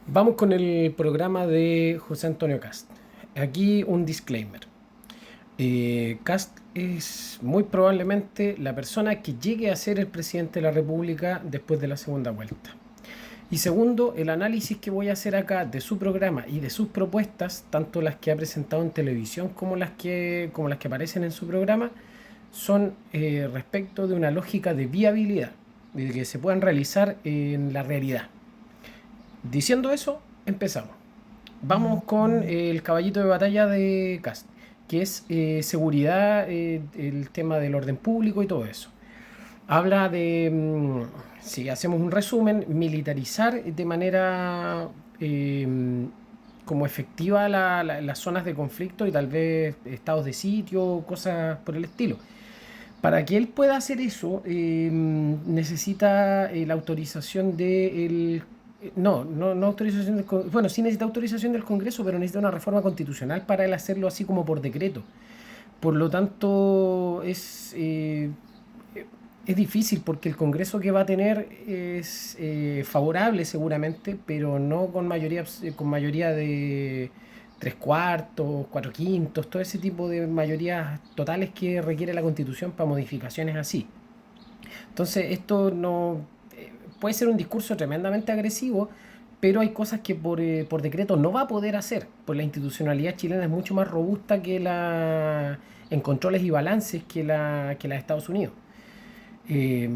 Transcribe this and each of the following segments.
Vamos con el programa de José Antonio Cast. Aquí un disclaimer. Cast es muy probablemente la persona que llegue a ser el presidente de la República después de la segunda vuelta. Y segundo, el análisis que voy a hacer acá de su programa y de sus propuestas, tanto las que ha presentado en televisión como las que aparecen en su programa, son respecto de una lógica de viabilidad, de que se puedan realizar en la realidad. Diciendo eso, empezamos. Vamos con el caballito de batalla de Cast, que es seguridad, el tema del orden público y todo eso. Habla de, si hacemos un resumen, militarizar de manera como efectiva las zonas de conflicto y tal vez estados de sitio, cosas por el estilo. Para que él pueda hacer eso, necesita la autorización del... No autorización del... Bueno, sí necesita autorización del Congreso, pero necesita una reforma constitucional para él hacerlo así como por decreto. Por lo tanto, es difícil porque el Congreso que va a tener es favorable seguramente, pero no con mayoría de tres cuartos, cuatro quintos, todo ese tipo de mayorías totales que requiere la Constitución para modificaciones así. Entonces, esto no puede ser un discurso tremendamente agresivo, pero hay cosas que por decreto no va a poder hacer, pues la institucionalidad chilena es mucho más robusta que la en controles y balances que la de Estados Unidos. Eh,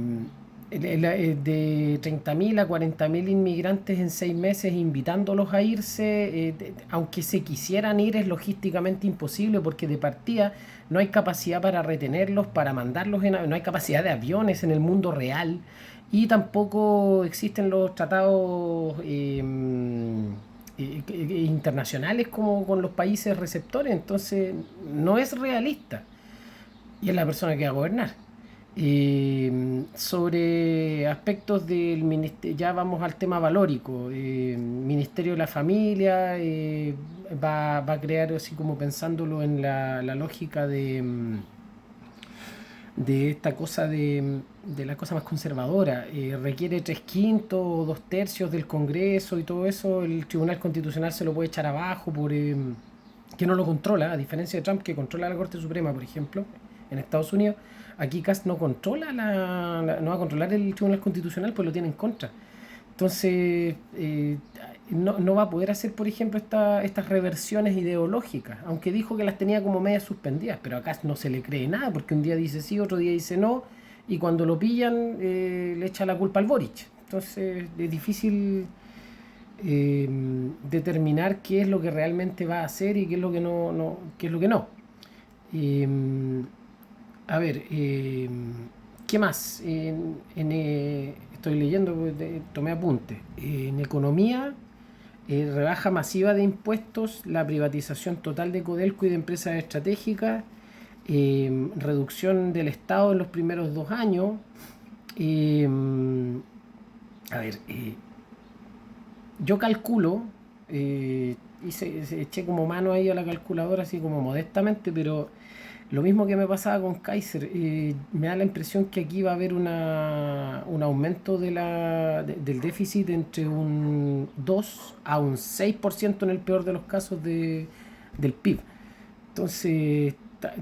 de 30.000 a 40.000 inmigrantes en 6 meses, invitándolos a irse, aunque se quisieran ir, es logísticamente imposible porque de partida no hay capacidad para retenerlos, para mandarlos, no hay capacidad de aviones en el mundo real y tampoco existen los tratados internacionales como con los países receptores, entonces no es realista y es la persona que va a gobernar. Sobre aspectos del ministerio, ya vamos al tema valórico. Ministerio de la Familia va a crear, así como pensándolo en la lógica de esta cosa de la cosa más conservadora. Requiere tres quintos o dos tercios del Congreso y todo eso. El Tribunal Constitucional se lo puede echar abajo por que no lo controla, a diferencia de Trump que controla la Corte Suprema, por ejemplo, en Estados Unidos. Aquí Cast no controla no va a controlar el Tribunal Constitucional, pues lo tiene en contra. Entonces, no va a poder hacer, por ejemplo, estas reversiones ideológicas, aunque dijo que las tenía como medias suspendidas, pero acá no se le cree nada, porque un día dice sí, otro día dice no, y cuando lo pillan le echa la culpa al Boric. Entonces, es difícil eh, determinar qué es lo que realmente va a hacer y qué es lo que qué es lo que no. Eh, a ver, ¿qué más? Estoy leyendo, tomé apuntes. En economía, rebaja masiva de impuestos, la privatización total de Codelco y de empresas estratégicas, reducción del Estado en los primeros 2 años. eh, a ver, yo calculo, eché como mano ahí a la calculadora, así como modestamente, pero lo mismo que me pasaba con Kaiser, me da la impresión que aquí va a haber un aumento del déficit entre un 2 a un 6% en el peor de los casos del PIB. Entonces,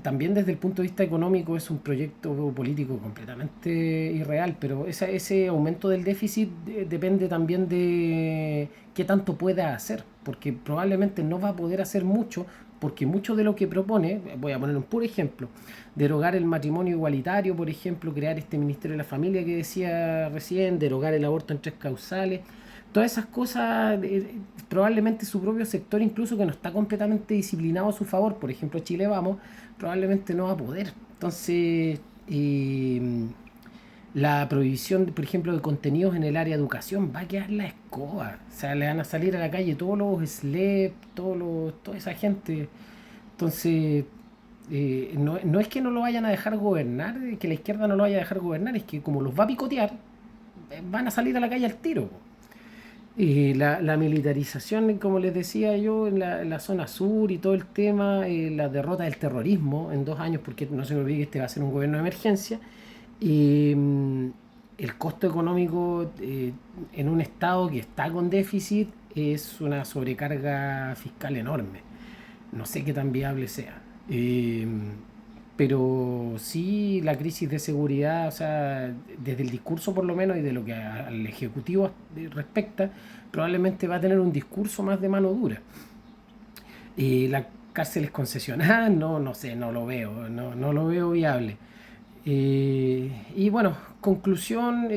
también desde el punto de vista económico es un proyecto político completamente irreal, pero ese aumento del déficit depende también de qué tanto pueda hacer, porque probablemente no va a poder hacer mucho, porque mucho de lo que propone, voy a poner un puro ejemplo, derogar el matrimonio igualitario, por ejemplo, crear este Ministerio de la Familia que decía recién, derogar el aborto en tres causales, todas esas cosas, probablemente su propio sector, incluso que no está completamente disciplinado a su favor, por ejemplo Chile Vamos, probablemente no va a poder. Entonces, la prohibición, por ejemplo, de contenidos en el área de educación va a quedar la escoba. O sea, le van a salir a la calle todos los SLEP, toda esa gente. Entonces, no es que no lo vayan a dejar gobernar, que la izquierda no lo vaya a dejar gobernar, es que como los va a picotear, van a salir a la calle al tiro. La militarización, como les decía yo, en la zona sur y todo el tema, la derrota del terrorismo en 2 años, porque no se me olvide que este va a ser un gobierno de emergencia, y el costo económico en un estado que está con déficit, es una sobrecarga fiscal enorme. No sé qué tan viable sea. Eh, pero sí la crisis de seguridad, o sea, desde el discurso por lo menos y de lo que al Ejecutivo respecta, probablemente va a tener un discurso más de mano dura. Las cárceles concesionadas, no, no sé, no lo veo, no, no lo veo viable. Y bueno, conclusión,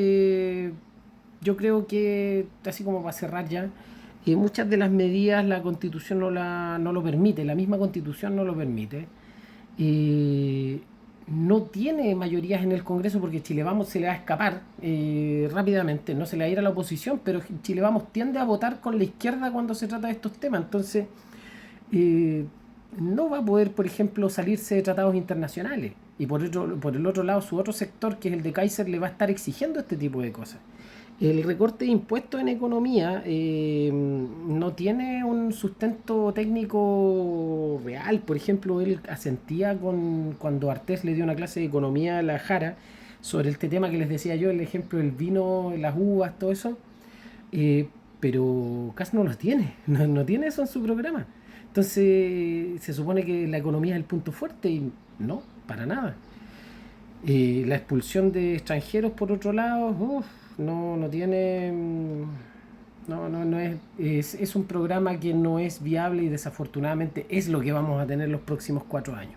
yo creo que, así como para cerrar ya, muchas de las medidas la constitución no lo permite, la misma constitución no lo permite. Eh, no tiene mayorías en el Congreso porque Chile Vamos se le va a escapar rápidamente, no se le va a ir a la oposición, pero Chile Vamos tiende a votar con la izquierda cuando se trata de estos temas. Entonces, eh, no va a poder, por ejemplo, salirse de tratados internacionales. Y por el otro lado, su otro sector, que es el de Kaiser, le va a estar exigiendo este tipo de cosas. El recorte de impuestos en economía no tiene un sustento técnico real. Por ejemplo, él asentía cuando Artés le dio una clase de economía a la Jara sobre este tema que les decía yo, el ejemplo del vino, las uvas, todo eso. Eh, pero Kass no los tiene, no tiene eso en su programa. Entonces se supone que la economía es el punto fuerte y no, para nada. La expulsión de extranjeros, por otro lado, no tiene. No es un programa que no es viable y desafortunadamente es lo que vamos a tener los próximos 4 años.